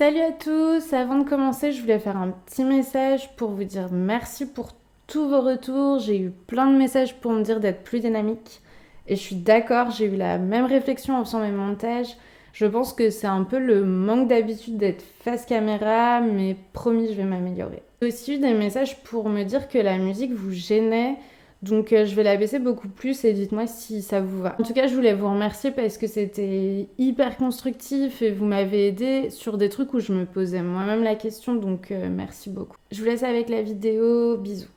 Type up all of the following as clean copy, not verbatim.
Salut à tous, avant de commencer, je voulais faire un petit message pour vous dire merci pour tous vos retours. J'ai eu plein de messages pour me dire d'être plus dynamique. Et je suis d'accord, j'ai eu la même réflexion en faisant mes montages. Je pense que c'est un peu le manque d'habitude d'être face caméra, mais promis, je vais m'améliorer. J'ai aussi eu des messages pour me dire que la musique vous gênait. Donc je vais la baisser beaucoup plus et dites-moi si ça vous va. En tout cas, je voulais vous remercier parce que c'était hyper constructif et vous m'avez aidé sur des trucs où je me posais moi-même la question, donc merci beaucoup. Je vous laisse avec la vidéo, bisous.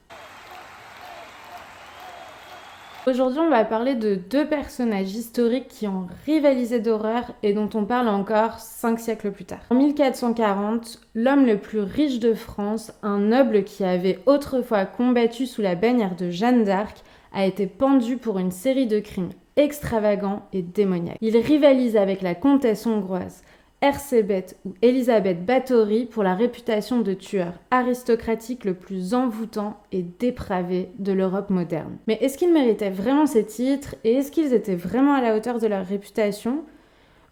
Aujourd'hui, on va parler de deux personnages historiques qui ont rivalisé d'horreur et dont on parle encore 5 siècles plus tard. En 1440, l'homme le plus riche de France, un noble qui avait autrefois combattu sous la bannière de Jeanne d'Arc, a été pendu pour une série de crimes extravagants et démoniaques. Il rivalise avec la comtesse hongroise Erzsébet ou Elisabeth Báthory pour la réputation de tueur aristocratique le plus envoûtant et dépravé de l'Europe moderne. Mais est-ce qu'ils méritaient vraiment ces titres et est-ce qu'ils étaient vraiment à la hauteur de leur réputation?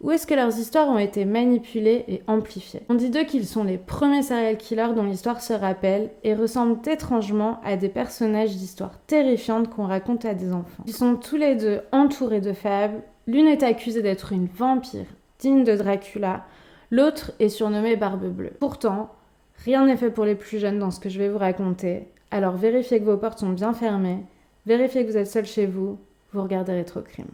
Ou est-ce que leurs histoires ont été manipulées et amplifiées? On dit d'eux qu'ils sont les premiers serial killers dont l'histoire se rappelle et ressemblent étrangement à des personnages d'histoires terrifiantes qu'on raconte à des enfants. Ils sont tous les deux entourés de fables. L'une est accusée d'être une vampire digne de Dracula, l'autre est surnommée Barbe Bleue. Pourtant, rien n'est fait pour les plus jeunes dans ce que je vais vous raconter, alors vérifiez que vos portes sont bien fermées, vérifiez que vous êtes seul chez vous, vous regardez Rétrocrime.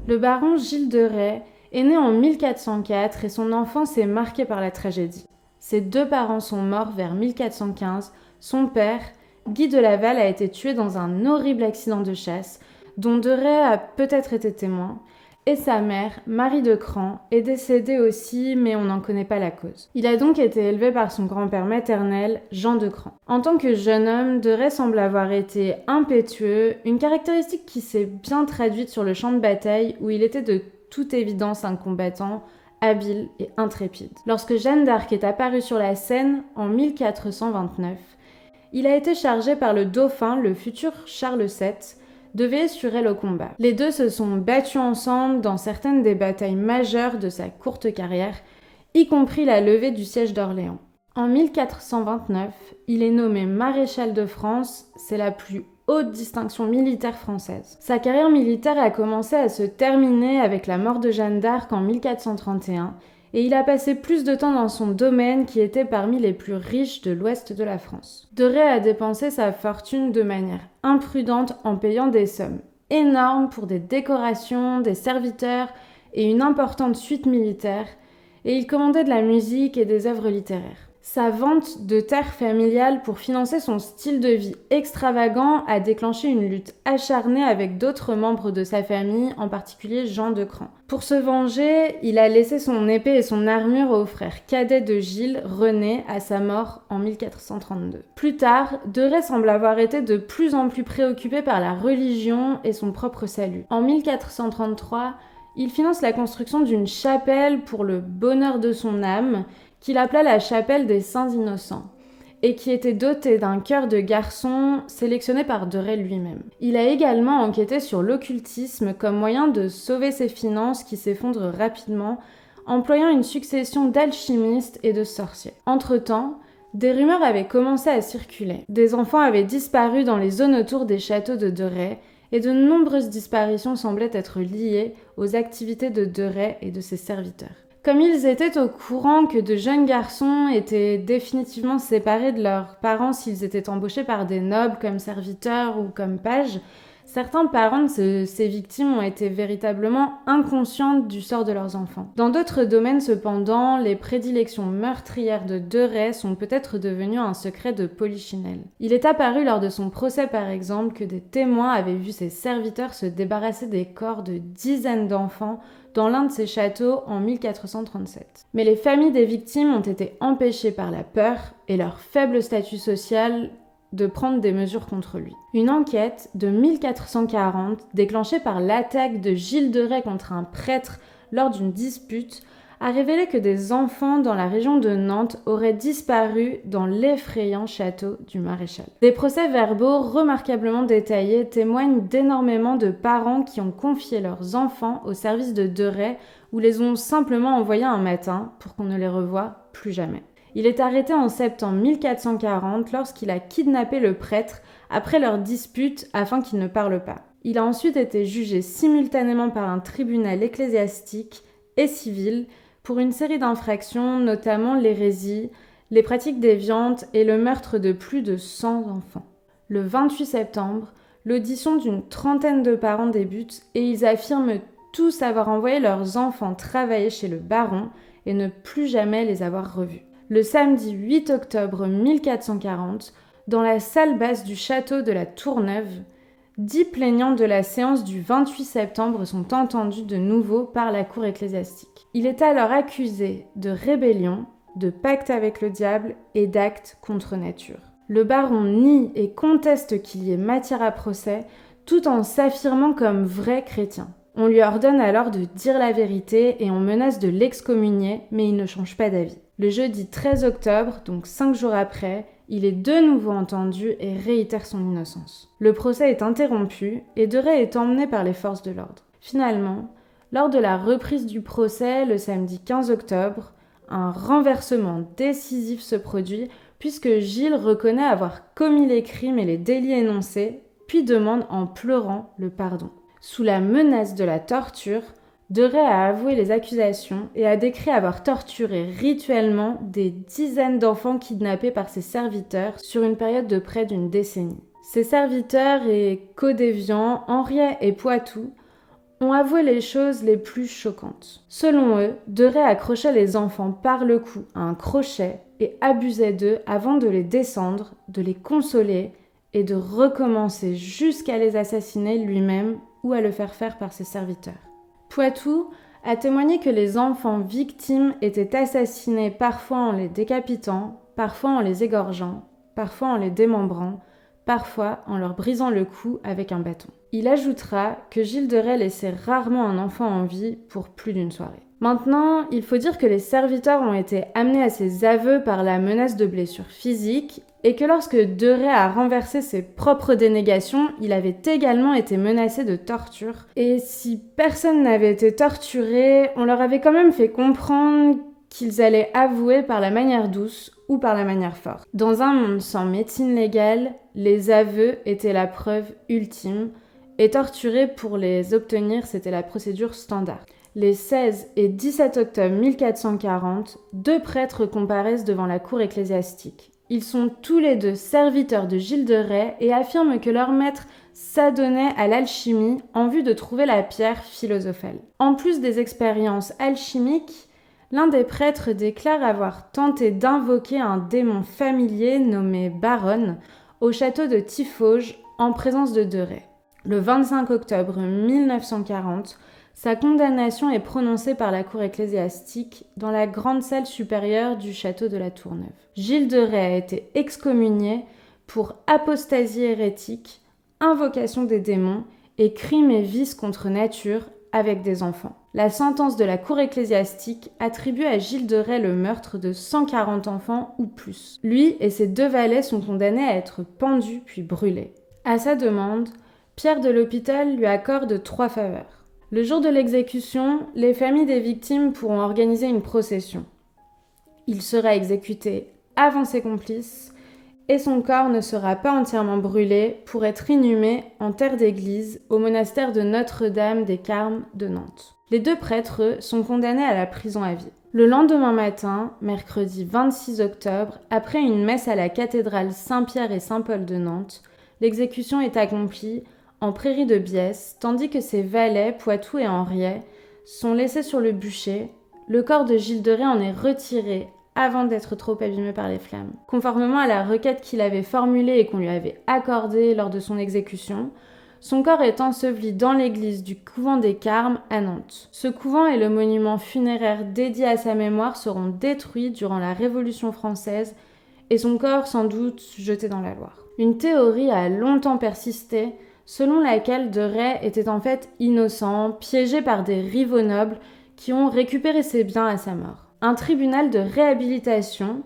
Le baron Gilles de Rais est né en 1404 et son enfance est marquée par la tragédie. Ses deux parents sont morts vers 1415. Son père, Guy de Laval, a été tué dans un horrible accident de chasse, dont de Rais a peut-être été témoin. Et sa mère, Marie de Cran, est décédée aussi, mais on n'en connaît pas la cause. Il a donc été élevé par son grand-père maternel, Jean de Cran. En tant que jeune homme, de Rais semble avoir été impétueux, une caractéristique qui s'est bien traduite sur le champ de bataille, où il était de toute évidence un combattant habile et intrépide. Lorsque Jeanne d'Arc est apparue sur la scène en 1429, il a été chargé par le dauphin, le futur Charles VII, de veiller sur elle au combat. Les deux se sont battus ensemble dans certaines des batailles majeures de sa courte carrière, y compris la levée du siège d'Orléans. En 1429, il est nommé maréchal de France, c'est la plus haute distinction militaire française. Sa carrière militaire a commencé à se terminer avec la mort de Jeanne d'Arc en 1431, et il a passé plus de temps dans son domaine qui était parmi les plus riches de l'ouest de la France. De Rais a dépensé sa fortune de manière imprudente en payant des sommes énormes pour des décorations, des serviteurs et une importante suite militaire, et il commandait de la musique et des œuvres littéraires. Sa vente de terres familiales pour financer son style de vie extravagant a déclenché une lutte acharnée avec d'autres membres de sa famille, en particulier Jean de Cran. Pour se venger, il a laissé son épée et son armure au frère cadet de Gilles, René, à sa mort en 1432. Plus tard, de Rais semble avoir été de plus en plus préoccupé par la religion et son propre salut. En 1433, il finance la construction d'une chapelle pour le bonheur de son âme, qu'il appela la chapelle des Saints Innocents, et qui était dotée d'un chœur de garçon sélectionné par de Rais lui-même. Il a également enquêté sur l'occultisme comme moyen de sauver ses finances qui s'effondrent rapidement, employant une succession d'alchimistes et de sorciers. Entre-temps, des rumeurs avaient commencé à circuler. Des enfants avaient disparu dans les zones autour des châteaux de Rais, et de nombreuses disparitions semblaient être liées aux activités de Rais et de ses serviteurs. Comme ils étaient au courant que de jeunes garçons étaient définitivement séparés de leurs parents s'ils étaient embauchés par des nobles comme serviteurs ou comme pages, Certains parents de ces victimes ont été véritablement inconscients du sort de leurs enfants. Dans d'autres domaines cependant, les prédilections meurtrières de De Ray sont peut-être devenues un secret de Polichinelle. Il est apparu lors de son procès par exemple que des témoins avaient vu ses serviteurs se débarrasser des corps de dizaines d'enfants dans l'un de ses châteaux en 1437. Mais les familles des victimes ont été empêchées par la peur et leur faible statut social de prendre des mesures contre lui. Une enquête de 1440, déclenchée par l'attaque de Gilles de Rais contre un prêtre lors d'une dispute, a révélé que des enfants dans la région de Nantes auraient disparu dans l'effrayant château du Maréchal. Des procès-verbaux remarquablement détaillés témoignent d'énormément de parents qui ont confié leurs enfants au service de Rais ou les ont simplement envoyés un matin pour qu'on ne les revoie plus jamais. Il est arrêté en septembre 1440 lorsqu'il a kidnappé le prêtre après leur dispute afin qu'il ne parle pas. Il a ensuite été jugé simultanément par un tribunal ecclésiastique et civil pour une série d'infractions, notamment l'hérésie, les pratiques déviantes et le meurtre de plus de 100 enfants. Le 28 septembre, l'audition d'une trentaine de parents débute et ils affirment tous avoir envoyé leurs enfants travailler chez le baron et ne plus jamais les avoir revus. Le samedi 8 octobre 1440, dans la salle basse du château de la Tourneuve, 10 plaignants de la séance du 28 septembre sont entendus de nouveau par la cour ecclésiastique. Il est alors accusé de rébellion, de pacte avec le diable et d'acte contre nature. Le baron nie et conteste qu'il y ait matière à procès, tout en s'affirmant comme vrai chrétien. On lui ordonne alors de dire la vérité et on menace de l'excommunier, mais il ne change pas d'avis. Le jeudi 13 octobre, donc 5 jours après, il est de nouveau entendu et réitère son innocence. Le procès est interrompu et De Ray est emmené par les forces de l'ordre. Finalement, lors de la reprise du procès, le samedi 15 octobre, un renversement décisif se produit puisque Gilles reconnaît avoir commis les crimes et les délits énoncés, puis demande en pleurant le pardon. Sous la menace de la torture, De Ray a avoué les accusations et a décrit avoir torturé rituellement des dizaines d'enfants kidnappés par ses serviteurs sur une période de près d'une décennie. Ses serviteurs et codéviants, Henriet et Poitou, ont avoué les choses les plus choquantes. Selon eux, De Ray accrochait les enfants par le cou à un crochet et abusait d'eux avant de les descendre, de les consoler et de recommencer jusqu'à les assassiner lui-même ou à le faire faire par ses serviteurs. Poitou a témoigné que les enfants victimes étaient assassinés parfois en les décapitant, parfois en les égorgeant, parfois en les démembrant, parfois en leur brisant le cou avec un bâton. Il ajoutera que Gilles de Rais laissait rarement un enfant en vie pour plus d'une soirée. Maintenant, il faut dire que les serviteurs ont été amenés à ces aveux par la menace de blessures physiques et que lorsque De Ray a renversé ses propres dénégations, il avait également été menacé de torture. Et si personne n'avait été torturé, on leur avait quand même fait comprendre qu'ils allaient avouer par la manière douce ou par la manière forte. Dans un monde sans médecine légale, les aveux étaient la preuve ultime et torturer pour les obtenir, c'était la procédure standard. Les 16 et 17 octobre 1440, 2 prêtres comparaissent devant la cour ecclésiastique. Ils sont tous les deux serviteurs de Gilles de Rais et affirment que leur maître s'adonnait à l'alchimie en vue de trouver la pierre philosophale. En plus des expériences alchimiques, l'un des prêtres déclare avoir tenté d'invoquer un démon familier nommé Baronne au château de Tiffauges en présence de Ray. Le 25 octobre 1940, sa condamnation est prononcée par la cour ecclésiastique dans la grande salle supérieure du château de la Tourneuve. Gilles de Rais a été excommunié pour apostasie hérétique, invocation des démons et crimes et vices contre nature avec des enfants. La sentence de la cour ecclésiastique attribue à Gilles de Rais le meurtre de 140 enfants ou plus. Lui et ses 2 valets sont condamnés à être pendus puis brûlés. À sa demande, Pierre de l'Hôpital lui accorde 3 faveurs. Le jour de l'exécution, les familles des victimes pourront organiser une procession. Il sera exécuté avant ses complices et son corps ne sera pas entièrement brûlé pour être inhumé en terre d'église au monastère de Notre-Dame des Carmes de Nantes. Les 2 prêtres, eux, sont condamnés à la prison à vie. Le lendemain matin, mercredi 26 octobre, après une messe à la cathédrale Saint-Pierre et Saint-Paul de Nantes, l'exécution est accomplie en prairie de Biesse, tandis que ses valets, Poitou et Henriet, sont laissés sur le bûcher. Le corps de Gilles de Rais en est retiré avant d'être trop abîmé par les flammes. Conformément à la requête qu'il avait formulée et qu'on lui avait accordée lors de son exécution, son corps est enseveli dans l'église du couvent des Carmes à Nantes. Ce couvent et le monument funéraire dédié à sa mémoire seront détruits durant la Révolution française et son corps sans doute jeté dans la Loire. Une théorie a longtemps persisté selon laquelle de Rais était en fait innocent, piégé par des rivaux nobles qui ont récupéré ses biens à sa mort. Un tribunal de réhabilitation,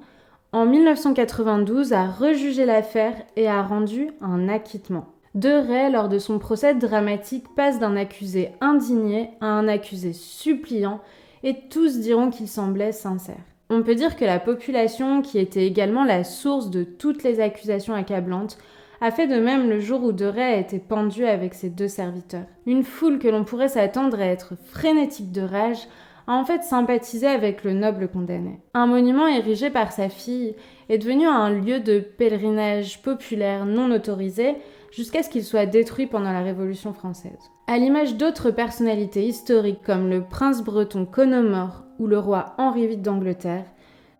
en 1992, a rejugé l'affaire et a rendu un acquittement. De Rais, lors de son procès dramatique, passe d'un accusé indigné à un accusé suppliant, et tous diront qu'il semblait sincère. On peut dire que la population, qui était également la source de toutes les accusations accablantes, a fait de même le jour où De Rais a été pendu avec ses 2 serviteurs. Une foule que l'on pourrait s'attendre à être frénétique de rage a en fait sympathisé avec le noble condamné. Un monument érigé par sa fille est devenu un lieu de pèlerinage populaire non autorisé jusqu'à ce qu'il soit détruit pendant la Révolution française. À l'image d'autres personnalités historiques comme le prince breton Conomor ou le roi Henri VIII d'Angleterre,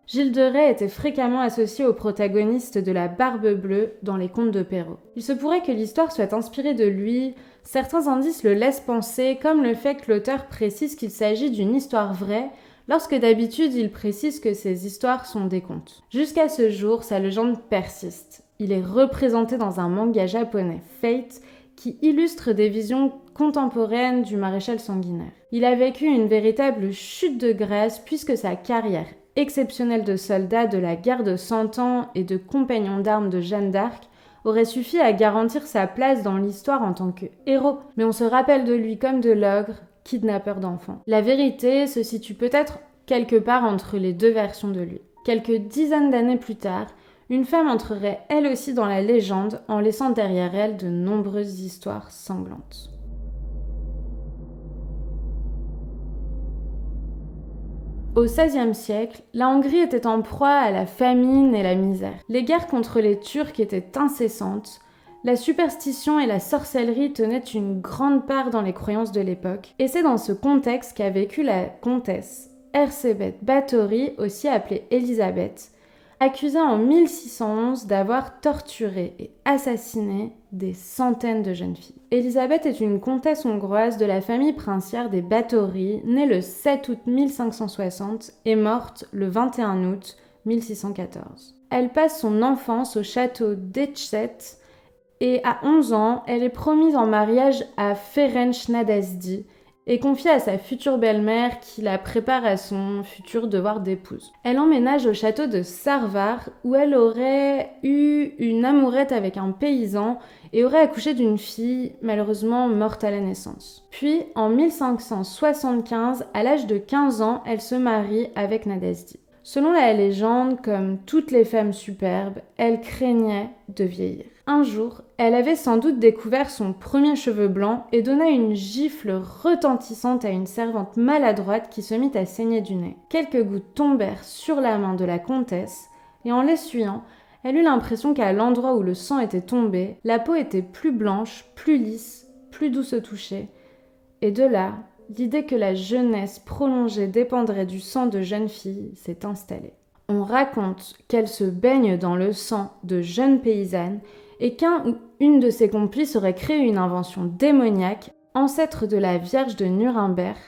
Gilles de Rais était fréquemment associé aux protagonistes de la Barbe Bleue dans les contes de Perrault. Il se pourrait que l'histoire soit inspirée de lui, certains indices le laissent penser, comme le fait que l'auteur précise qu'il s'agit d'une histoire vraie, lorsque d'habitude il précise que ces histoires sont des contes. Jusqu'à ce jour, sa légende persiste. Il est représenté dans un manga japonais, Fate, qui illustre des visions contemporaines du maréchal sanguinaire. Il a vécu une véritable chute de grâce puisque sa carrière exceptionnelle de soldat de la guerre de 100 ans et de compagnon d'armes de Jeanne d'Arc aurait suffi à garantir sa place dans l'histoire en tant que héros. Mais on se rappelle de lui comme de l'ogre, kidnappeur d'enfants. La vérité se situe peut-être quelque part entre les 2 versions de lui. Quelques dizaines d'années plus tard, une femme entrerait elle aussi dans la légende en laissant derrière elle de nombreuses histoires sanglantes. Au XVIe siècle, la Hongrie était en proie à la famine et la misère. Les guerres contre les Turcs étaient incessantes, la superstition et la sorcellerie tenaient une grande part dans les croyances de l'époque, et c'est dans ce contexte qu'a vécu la comtesse Erzsébet Báthory, aussi appelée Élisabeth, accusée en 1611 d'avoir torturé et assassiné des centaines de jeunes filles. Élisabeth est une comtesse hongroise de la famille princière des Báthory, née le 7 août 1560 et morte le 21 août 1614. Elle passe son enfance au château d'Ecsét et à 11 ans, elle est promise en mariage à Ferenc Nadasdy, et confiée à sa future belle-mère qui la prépare à son futur devoir d'épouse. Elle emménage au château de Sarvar où elle aurait eu une amourette avec un paysan et aurait accouché d'une fille malheureusement morte à la naissance. Puis en 1575, à l'âge de 15 ans, elle se marie avec Nadasdy. Selon la légende, comme toutes les femmes superbes, elle craignait de vieillir. Un jour, elle avait sans doute découvert son premier cheveu blanc et donna une gifle retentissante à une servante maladroite qui se mit à saigner du nez. Quelques gouttes tombèrent sur la main de la comtesse et en l'essuyant, elle eut l'impression qu'à l'endroit où le sang était tombé, la peau était plus blanche, plus lisse, plus douce au toucher. Et de là, l'idée que la jeunesse prolongée dépendrait du sang de jeunes filles s'est installée. On raconte qu'elle se baigne dans le sang de jeunes paysannes et qu'un ou une de ses complices aurait créé une invention démoniaque, ancêtre de la Vierge de Nuremberg,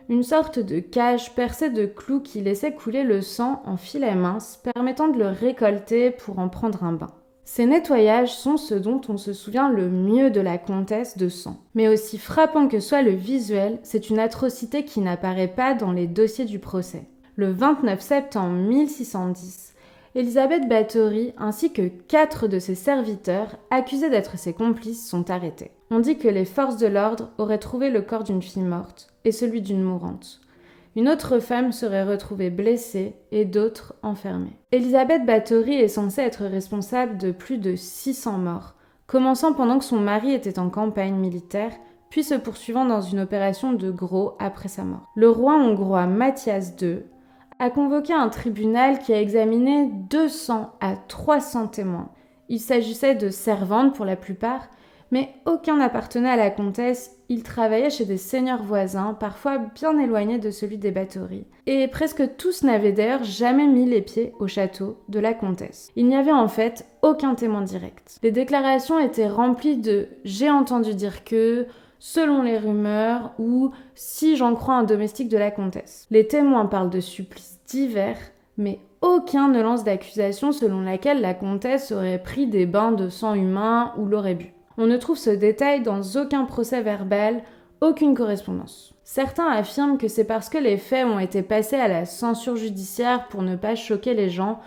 une sorte de cage percée de clous qui laissait couler le sang en filets minces, permettant de le récolter pour en prendre un bain. Ces nettoyages sont ce dont on se souvient le mieux de la comtesse de sang. Mais aussi frappant que soit le visuel, c'est une atrocité qui n'apparaît pas dans les dossiers du procès. Le 29 septembre 1610, Élisabeth Báthory ainsi que 4 de ses serviteurs, accusés d'être ses complices, sont arrêtés. On dit que les forces de l'ordre auraient trouvé le corps d'une fille morte et celui d'une mourante. Une autre femme serait retrouvée blessée et d'autres enfermées. Élisabeth Báthory est censée être responsable de plus de 600 morts, commençant pendant que son mari était en campagne militaire, puis se poursuivant dans une opération de gros après sa mort. Le roi hongrois Matthias II a convoqué un tribunal qui a examiné 200 à 300 témoins. Il s'agissait de servantes pour la plupart, Mais aucun n'appartenait à la comtesse, ils travaillaient chez des seigneurs voisins, parfois bien éloignés de celui des Bathory. Et presque tous n'avaient d'ailleurs jamais mis les pieds au château de la comtesse. Il n'y avait en fait aucun témoin direct. Les déclarations étaient remplies de « j'ai entendu dire que », selon les rumeurs, ou si j'en crois un domestique de la comtesse. Les témoins parlent de supplices divers, mais aucun ne lance d'accusation selon laquelle la comtesse aurait pris des bains de sang humain ou l'aurait bu. On ne trouve ce détail dans aucun procès verbal, aucune correspondance. Certains affirment que c'est parce que les faits ont été passés à la censure judiciaire pour ne pas choquer les gens,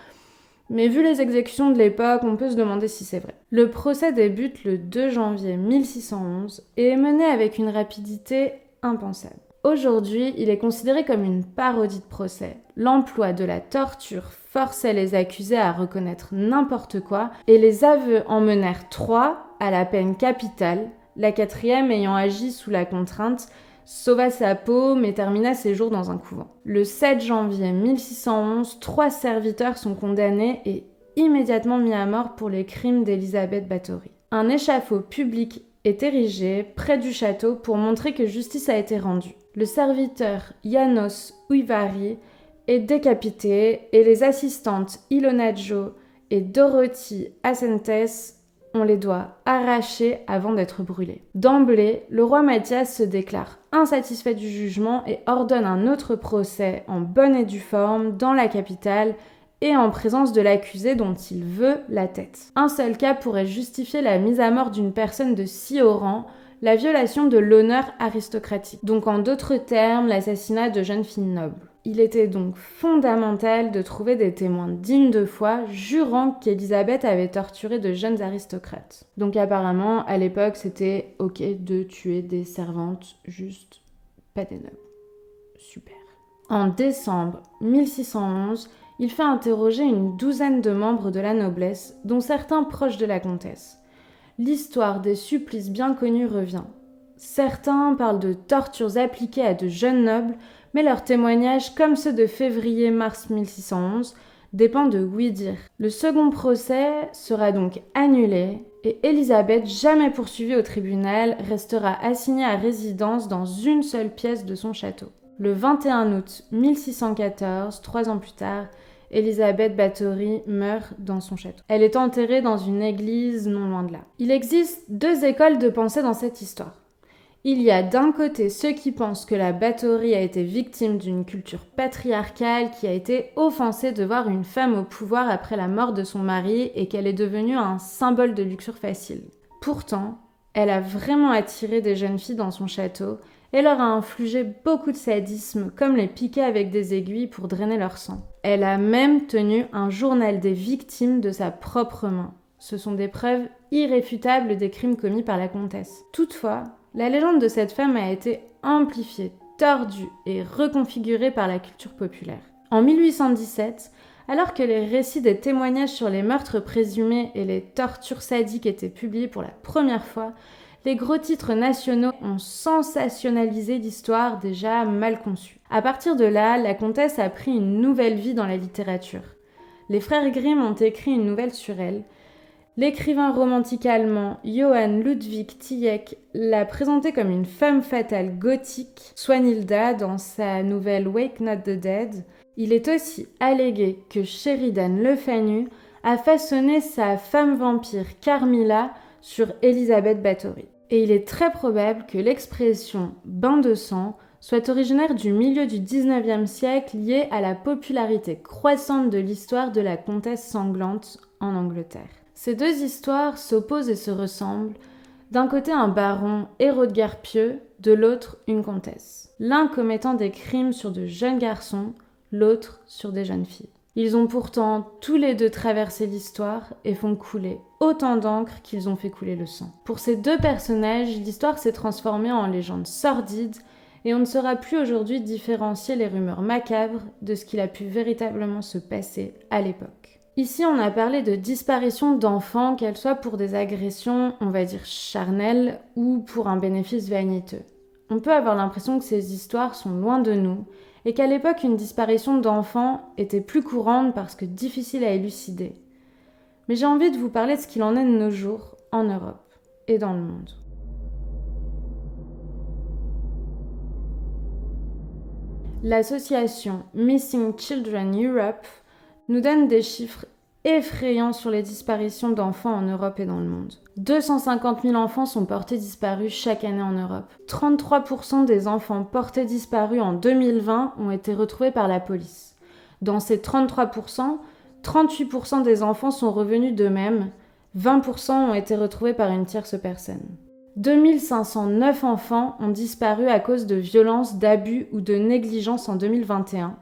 mais vu les exécutions de l'époque, on peut se demander si c'est vrai. Le procès débute le 2 janvier 1611 et est mené avec une rapidité impensable. Aujourd'hui, il est considéré comme une parodie de procès. L'emploi de la torture forçait les accusés à reconnaître n'importe quoi et les aveux en menèrent 3 à la peine capitale, la 4e ayant agi sous la contrainte, sauva sa peau mais termina ses jours dans un couvent. Le 7 janvier 1611, 3 serviteurs sont condamnés et immédiatement mis à mort pour les crimes d'Élisabeth Bathory. Un échafaud public est érigé près du château pour montrer que justice a été rendue. Le serviteur János Újvári est décapité et les assistantes Ilona Jo et Dorothy Asentes ont les doigts arrachés avant d'être brûlés. D'emblée, le roi Mathias se déclare insatisfait du jugement et ordonne un autre procès en bonne et due forme dans la capitale et en présence de l'accusé dont il veut la tête. Un seul cas pourrait justifier la mise à mort d'une personne de si haut rang, la violation de l'honneur aristocratique. Donc en d'autres termes, l'assassinat de jeunes filles nobles. Il était donc fondamental de trouver des témoins dignes de foi, jurant qu'Élisabeth avait torturé de jeunes aristocrates. Donc apparemment, à l'époque, c'était ok de tuer des servantes, juste pas des nobles. Super. En décembre 1611, il fait interroger une douzaine de membres de la noblesse, dont certains proches de la comtesse. L'histoire des supplices bien connus revient. Certains parlent de tortures appliquées à de jeunes nobles, mais leurs témoignages, comme ceux de février-mars 1611, dépendent de oui-dire. Le second procès sera donc annulé et Élisabeth, jamais poursuivie au tribunal, restera assignée à résidence dans une seule pièce de son château. Le 21 août 1614, 3 ans plus tard, Élisabeth Bathory meurt dans son château. Elle est enterrée dans une église non loin de là. Il existe 2 écoles de pensée dans cette histoire. Il y a d'un côté ceux qui pensent que la Bathory a été victime d'une culture patriarcale qui a été offensée de voir une femme au pouvoir après la mort de son mari et qu'elle est devenue un symbole de luxure facile. Pourtant, elle a vraiment attiré des jeunes filles dans son château et leur a infligé beaucoup de sadisme, comme les piquer avec des aiguilles pour drainer leur sang. Elle a même tenu un journal des victimes de sa propre main. Ce sont des preuves irréfutables des crimes commis par la comtesse. Toutefois, la légende de cette femme a été amplifiée, tordue et reconfigurée par la culture populaire. En 1817, alors que les récits des témoignages sur les meurtres présumés et les tortures sadiques étaient publiés pour la première fois, les gros titres nationaux ont sensationnalisé l'histoire déjà mal conçue. À partir de là, la comtesse a pris une nouvelle vie dans la littérature. Les frères Grimm ont écrit une nouvelle sur elle. L'écrivain romantique allemand Johann Ludwig Tieck l'a présentée comme une femme fatale gothique, Swanhilda, dans sa nouvelle Wake Not the Dead. Il est aussi allégué que Sheridan Le Fanu a façonné sa femme vampire Carmilla sur Élisabeth Bathory. Et il est très probable que l'expression « bain de sang » soit originaire du milieu du XIXe siècle liée à la popularité croissante de l'histoire de la comtesse sanglante en Angleterre. Ces 2 histoires s'opposent et se ressemblent. D'un côté un baron, héros de guerre pieux, de l'autre une comtesse. L'un commettant des crimes sur de jeunes garçons, l'autre sur des jeunes filles. Ils ont pourtant tous les 2 traversé l'histoire et font couler autant d'encre qu'ils ont fait couler le sang. Pour ces 2 personnages, l'histoire s'est transformée en légende sordide et on ne saura plus aujourd'hui différencier les rumeurs macabres de ce qu'il a pu véritablement se passer à l'époque. Ici, on a parlé de disparition d'enfants, qu'elles soient pour des agressions, on va dire charnelles, ou pour un bénéfice vaniteux. On peut avoir l'impression que ces histoires sont loin de nous, et qu'à l'époque, une disparition d'enfants était plus courante parce que difficile à élucider. Mais j'ai envie de vous parler de ce qu'il en est de nos jours en Europe. et dans le monde. L'association Missing Children Europe nous donne des chiffres effrayants sur les disparitions d'enfants en Europe et dans le monde. 250 000 enfants sont portés disparus chaque année en Europe. 33% des enfants portés disparus en 2020 ont été retrouvés par la police. Dans ces 33%, 38% des enfants sont revenus d'eux-mêmes, 20% ont été retrouvés par une tierce personne. 2509 enfants ont disparu à cause de violences, d'abus ou de négligence en 2021.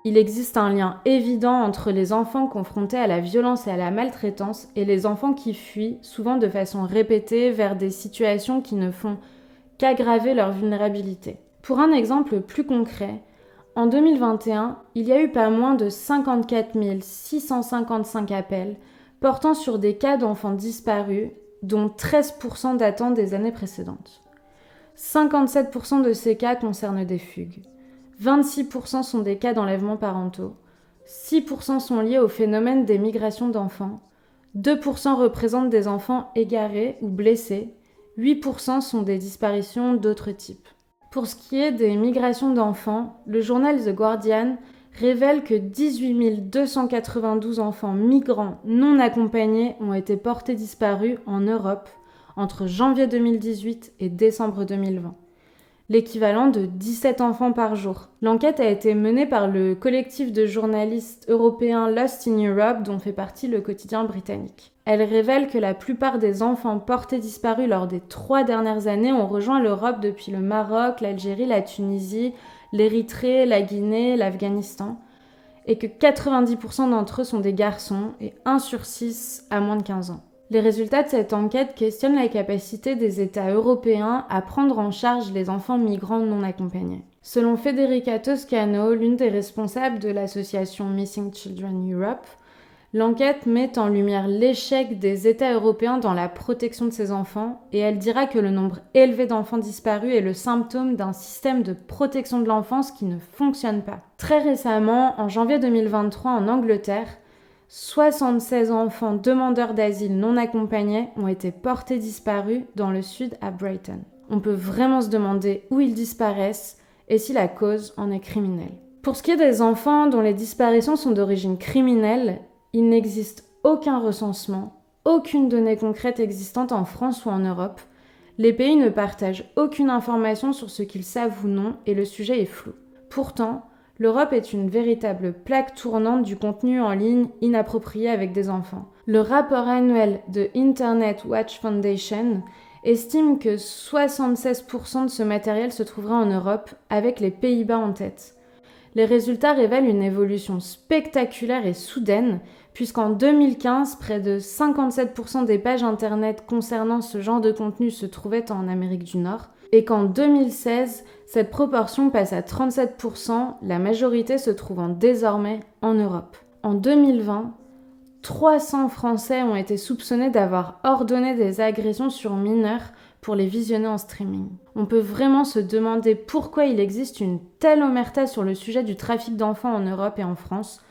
Il existe un lien évident entre les enfants confrontés à la violence et à la maltraitance et les enfants qui fuient, souvent de façon répétée, vers des situations qui ne font qu'aggraver leur vulnérabilité. Pour un exemple plus concret, en 2021, il y a eu pas moins de 54 655 appels portant sur des cas d'enfants disparus, dont 13% datant des années précédentes. 57% de ces cas concernent des fugues. 26% sont des cas d'enlèvement parentaux. 6% sont liés au phénomène des migrations d'enfants. 2% représentent des enfants égarés ou blessés. 8% sont des disparitions d'autres types. Pour ce qui est des migrations d'enfants, le journal The Guardian révèle que 18 292 enfants migrants non accompagnés ont été portés disparus en Europe entre janvier 2018 et décembre 2020, l'équivalent de 17 enfants par jour. L'enquête a été menée par le collectif de journalistes européens Lost in Europe, dont fait partie le quotidien britannique. Elle révèle que la plupart des enfants portés disparus lors des 3 dernières années ont rejoint l'Europe depuis le Maroc, l'Algérie, la Tunisie, l'Érythrée, la Guinée, l'Afghanistan, et que 90% d'entre eux sont des garçons et 1 sur 6 a moins de 15 ans. Les résultats de cette enquête questionnent la capacité des États européens à prendre en charge les enfants migrants non accompagnés. Selon Federica Toscano, l'une des responsables de l'association Missing Children Europe, l'enquête met en lumière l'échec des États européens dans la protection de ces enfants et elle dira que le nombre élevé d'enfants disparus est le symptôme d'un système de protection de l'enfance qui ne fonctionne pas. Très récemment, en janvier 2023 en Angleterre, 76 enfants demandeurs d'asile non accompagnés ont été portés disparus dans le sud à Brighton. On peut vraiment se demander où ils disparaissent et si la cause en est criminelle. Pour ce qui est des enfants dont les disparitions sont d'origine criminelle, il n'existe aucun recensement, aucune donnée concrète existante en France ou en Europe. Les pays ne partagent aucune information sur ce qu'ils savent ou non et le sujet est flou. Pourtant, l'Europe est une véritable plaque tournante du contenu en ligne inapproprié avec des enfants. Le rapport annuel de Internet Watch Foundation estime que 76% de ce matériel se trouvera en Europe, avec les Pays-Bas en tête. Les résultats révèlent une évolution spectaculaire et soudaine, puisqu'en 2015, près de 57% des pages internet concernant ce genre de contenu se trouvaient en Amérique du Nord, et qu'en 2016, cette proportion passe à 37%, la majorité se trouvant désormais en Europe. En 2020, 300 Français ont été soupçonnés d'avoir ordonné des agressions sur mineurs pour les visionner en streaming. On peut vraiment se demander pourquoi il existe une telle omerta sur le sujet du trafic d'enfants en Europe et en France,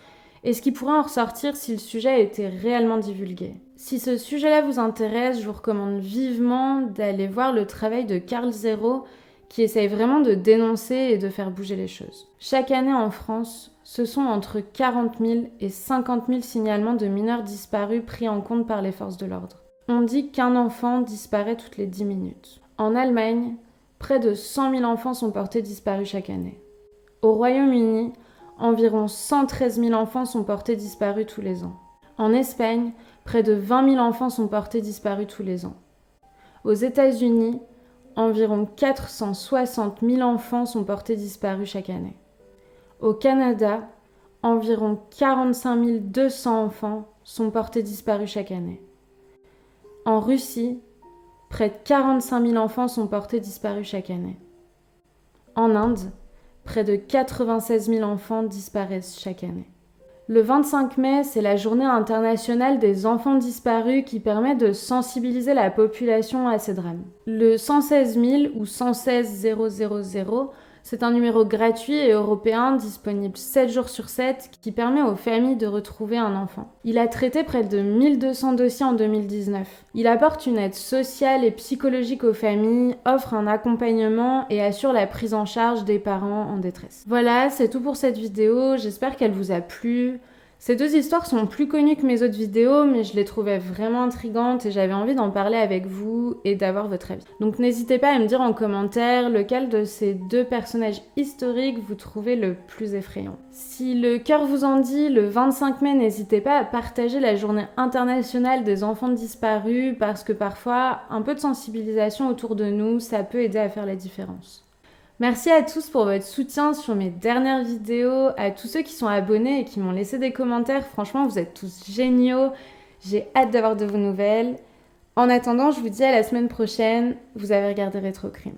et ce qui pourrait en ressortir si le sujet était réellement divulgué. Si ce sujet-là vous intéresse, je vous recommande vivement d'aller voir le travail de Carl Zero, qui essaye vraiment de dénoncer et de faire bouger les choses. Chaque année en France, ce sont entre 40 000 et 50 000 signalements de mineurs disparus pris en compte par les forces de l'ordre. On dit qu'un enfant disparaît toutes les 10 minutes. En Allemagne, près de 100 000 enfants sont portés disparus chaque année. Au Royaume-Uni, environ 113 000 enfants sont portés disparus tous les ans. En Espagne, près de 20 000 enfants sont portés disparus tous les ans. Aux États-Unis, environ 460 000 enfants sont portés disparus chaque année. Au Canada, environ 45 200 enfants sont portés disparus chaque année. En Russie, près de 45 000 enfants sont portés disparus chaque année. En Inde, près de 96 000 enfants disparaissent chaque année. Le 25 mai, c'est la journée internationale des enfants disparus qui permet de sensibiliser la population à ces drames. Le 116 000 ou 116 000, C'est un numéro gratuit et européen disponible 7 jours sur 7 qui permet aux familles de retrouver un enfant. Il a traité près de 1200 dossiers en 2019. Il apporte une aide sociale et psychologique aux familles, offre un accompagnement et assure la prise en charge des parents en détresse. Voilà, c'est tout pour cette vidéo, j'espère qu'elle vous a plu. Ces deux histoires sont plus connues que mes autres vidéos, mais je les trouvais vraiment intrigantes et j'avais envie d'en parler avec vous et d'avoir votre avis. Donc n'hésitez pas à me dire en commentaire lequel de ces deux personnages historiques vous trouvez le plus effrayant. Si le cœur vous en dit, le 25 mai, n'hésitez pas à partager la journée internationale des enfants disparus parce que parfois, un peu de sensibilisation autour de nous, ça peut aider à faire la différence. Merci à tous pour votre soutien sur mes dernières vidéos, à tous ceux qui sont abonnés et qui m'ont laissé des commentaires. Franchement, vous êtes tous géniaux. J'ai hâte d'avoir de vos nouvelles. En attendant, je vous dis à la semaine prochaine. Vous avez regardé Rétrocrime.